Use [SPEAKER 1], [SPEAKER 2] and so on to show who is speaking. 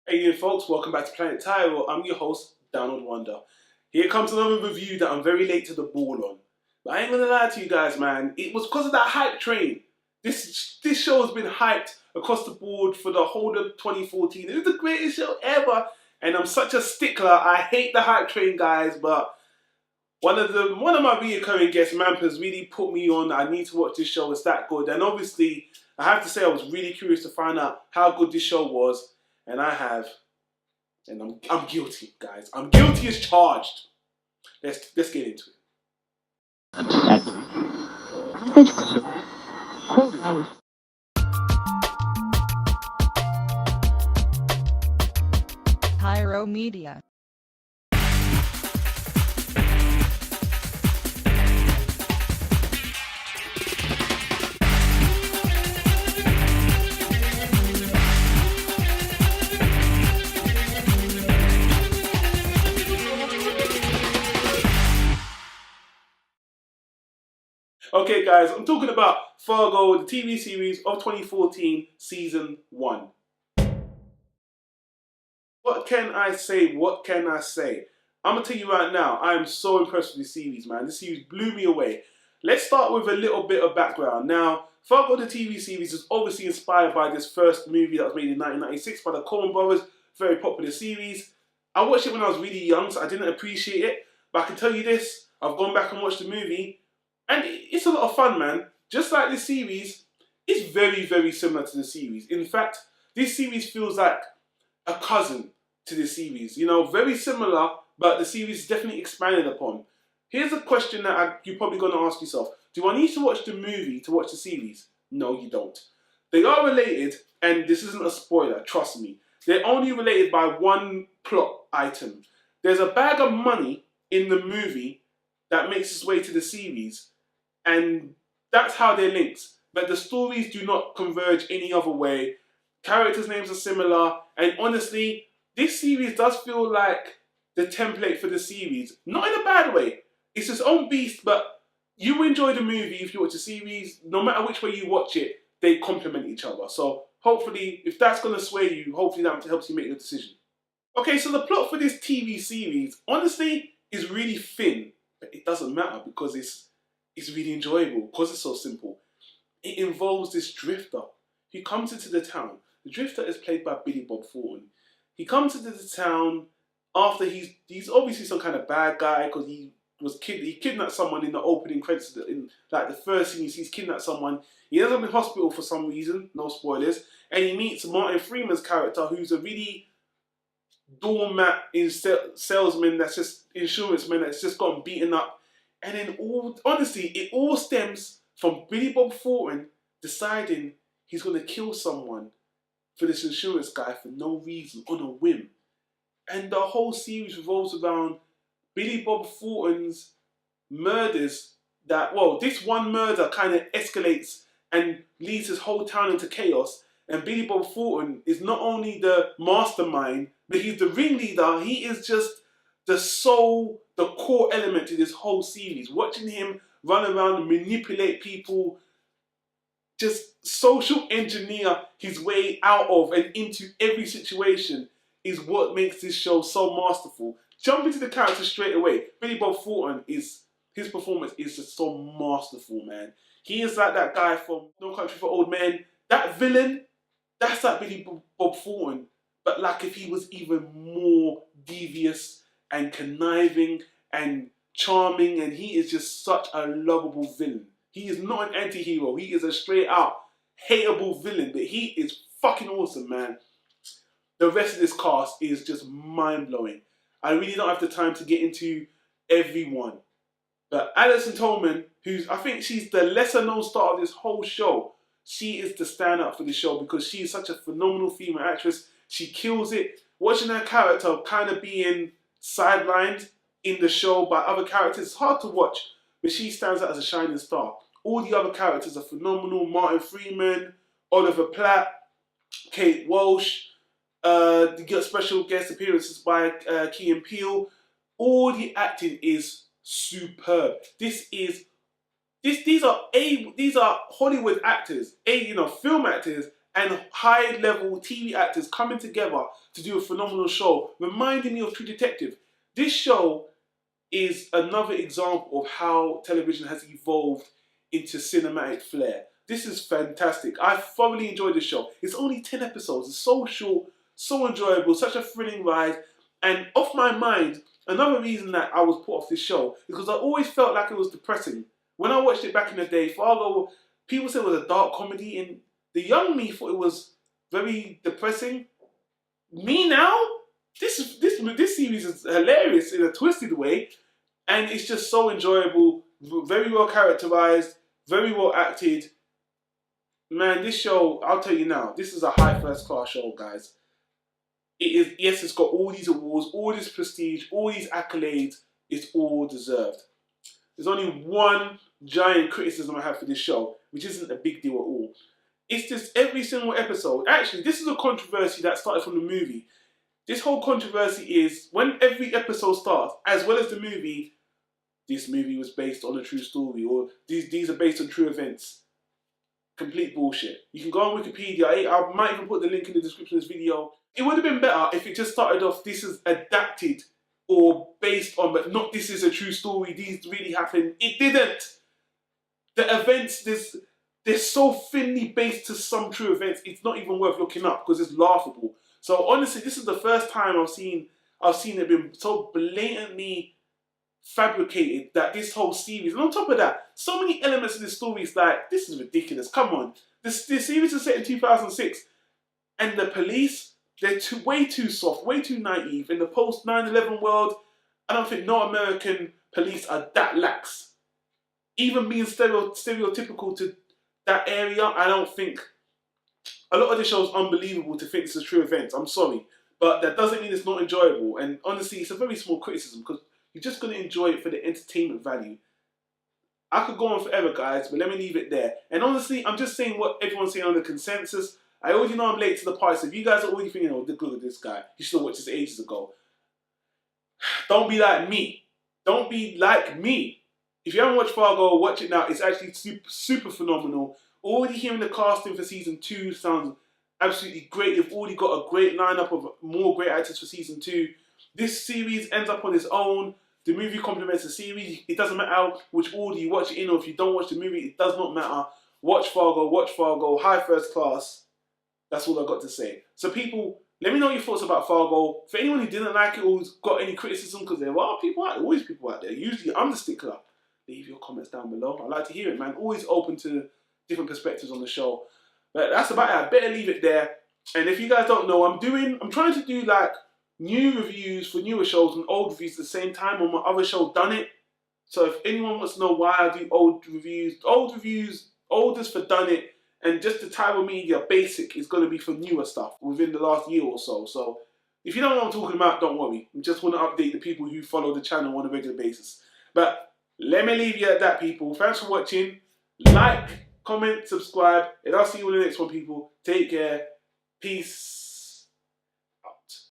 [SPEAKER 1] Hey you folks, welcome back to Planet Tyro. I'm your host, Donald Wonder. Here comes another review that I'm very late to the ball on. But I ain't gonna lie to you guys, man. It was because of that hype train. This show has been hyped across the board for the whole of 2014. It was the greatest show ever. And I'm such a stickler. I hate the hype train, guys, but one of my recurring guests, Mampers, really put me on. I need to watch this show. It's that good. And obviously, I have to say I was really curious to find out how good this show was. And I have. And I'm guilty, guys. I'm guilty as charged. Let's get into it.
[SPEAKER 2] Tyro Media.
[SPEAKER 1] Okay, guys, I'm talking about Fargo, the TV series of 2014, Season 1. What can I say? What can I say? I'm going to tell you right now, I am so impressed with this series, man. This series blew me away. Let's start with a little bit of background. Now, Fargo, the TV series, is obviously inspired by this first movie that was made in 1996 by the Coen brothers, very popular series. I watched it when I was really young, so I didn't appreciate it. But I can tell you this, I've gone back and watched the movie, and it's a lot of fun, man. Just like this series, it's very, very similar to the series. In fact, this series feels like a cousin to the series. You know, very similar, but the series is definitely expanded upon. Here's a question that you're probably going to ask yourself. Do I need to watch the movie to watch the series? No, you don't. They are related, and this isn't a spoiler, trust me. They're only related by one plot item. There's a bag of money in the movie that makes its way to the series, and that's how they're linked. But the stories do not converge any other way. Characters' names are similar, and honestly, this series does feel like the template for the series. Not in a bad way. It's its own beast, but you enjoy the movie if you watch the series. No matter which way you watch it, they complement each other. So hopefully, if that's going to sway you, hopefully that helps you make your decision. Okay, so the plot for this TV series, honestly, is really thin. But it doesn't matter because it's really enjoyable, because it's so simple. It involves this drifter who comes into the town. The drifter is played by Billy Bob Thornton. He comes into the town after he's obviously some kind of bad guy because he kidnapped someone in the opening credits. In like the first scene, he's kidnapped someone. He ends up in hospital for some reason, no spoilers, and he meets Martin Freeman's character, who's a really doormat salesman that's just insurance man that's just gotten beaten up. And then honestly, it all stems from Billy Bob Thornton deciding he's going to kill someone for this insurance guy for no reason, on a whim. And the whole series revolves around Billy Bob Thornton's murders this one murder kind of escalates and leads his whole town into chaos. And Billy Bob Thornton is not only the mastermind, but he's the ringleader. He is just the core element to this whole series. Watching him run around and manipulate people, just social engineer his way out of and into every situation is what makes this show so masterful. Jump into the character straight away. Billy Bob Thornton his performance is just so masterful, man. He is like that guy from No Country for Old Men. That villain, that's like Billy Bob Thornton, but like if he was even more devious and conniving and charming, and he is just such a lovable villain. He is not an anti-hero. He is a straight out hateable villain, but he is fucking awesome, man. The rest of this cast is just mind-blowing. I really don't have the time to get into everyone. But Alison Tolman, I think she's the lesser known star of this whole show, she is the stand-up for the show because she is such a phenomenal female actress. She kills it. Watching her character kind of being sidelined in the show by other characters, it's hard to watch, but she stands out as a shining star. All the other characters are phenomenal. Martin Freeman, Oliver Platt, Kate Walsh, the special guest appearances by Key and Peele. All the acting is superb. These are Hollywood actors, film actors and high-level TV actors coming together to do a phenomenal show, reminding me of True Detective. This show is another example of how television has evolved into cinematic flair. This is fantastic. I thoroughly enjoyed this show. It's only 10 episodes. It's so short, so enjoyable, such a thrilling ride. And off my mind, another reason that I was put off this show is because I always felt like it was depressing. When I watched it back in the day, Fargo, people said it was a dark comedy, and the young me thought it was very depressing. Me now, this series is hilarious in a twisted way, and it's just so enjoyable, very well characterized, very well acted. Man, this show, I'll tell you now, this is a high first class show, guys. It is, yes, it's got all these awards, all this prestige, all these accolades. It's all deserved. There's only one giant criticism I have for this show, which isn't a big deal at all. It's just every single episode. Actually, this is a controversy that started from the movie. This whole controversy is when every episode starts, as well as the movie, this movie was based on a true story, or these are based on true events. Complete bullshit. You can go on Wikipedia. I might even put the link in the description of this video. It would have been better if it just started off, this is adapted or based on, but not this is a true story, these really happened. It didn't. The events, they're so thinly based to some true events, it's not even worth looking up because it's laughable. So honestly, this is the first time I've seen it being so blatantly fabricated that this whole series, and on top of that, so many elements of this story is like, this is ridiculous, come on. This series is set in 2006, and the police, they're way too soft, way too naive. In the post 9/11 world, I don't think no American police are that lax. Even being stereotypical to that area, I don't think. A lot of the show is unbelievable to think this is true events. I'm sorry, but that doesn't mean it's not enjoyable. And honestly, it's a very small criticism because you're just going to enjoy it for the entertainment value. I could go on forever, guys, but let me leave it there. And honestly, I'm just saying what everyone's saying on the consensus. I already know I'm late to the party, so if you guys are already thinking, oh, look at this guy, you should have watched this ages ago. Don't be like me. Don't be like me. If you haven't watched Fargo, watch it now. It's actually super phenomenal. Already hearing the casting for season 2 sounds absolutely great. They've already got a great lineup of more great actors for season 2. This series ends up on its own. The movie complements the series. It doesn't matter which order you watch it in, or if you don't watch the movie, it does not matter. Watch Fargo, high first class. That's all I've got to say. So people, let me know your thoughts about Fargo. For anyone who didn't like it or who's got any criticism, because there are people out there, always people out there. Usually I'm the stickler. Leave your comments down below. I'd like to hear it, man. Always open to different perspectives on the show. But that's about it. I better leave it there. And if you guys don't know, I'm trying to do like new reviews for newer shows and old reviews at the same time on my other show, Done It. So if anyone wants to know why I do old reviews, old is for Done It, and just the Tyro Media basic is going to be for newer stuff within the last year or so. So if you don't know what I'm talking about, don't worry. I just want to update the people who follow the channel on a regular basis. But let me leave you at that, people. Thanks for watching. Like, comment, subscribe, and I'll see you in the next one, people. Take care. Peace.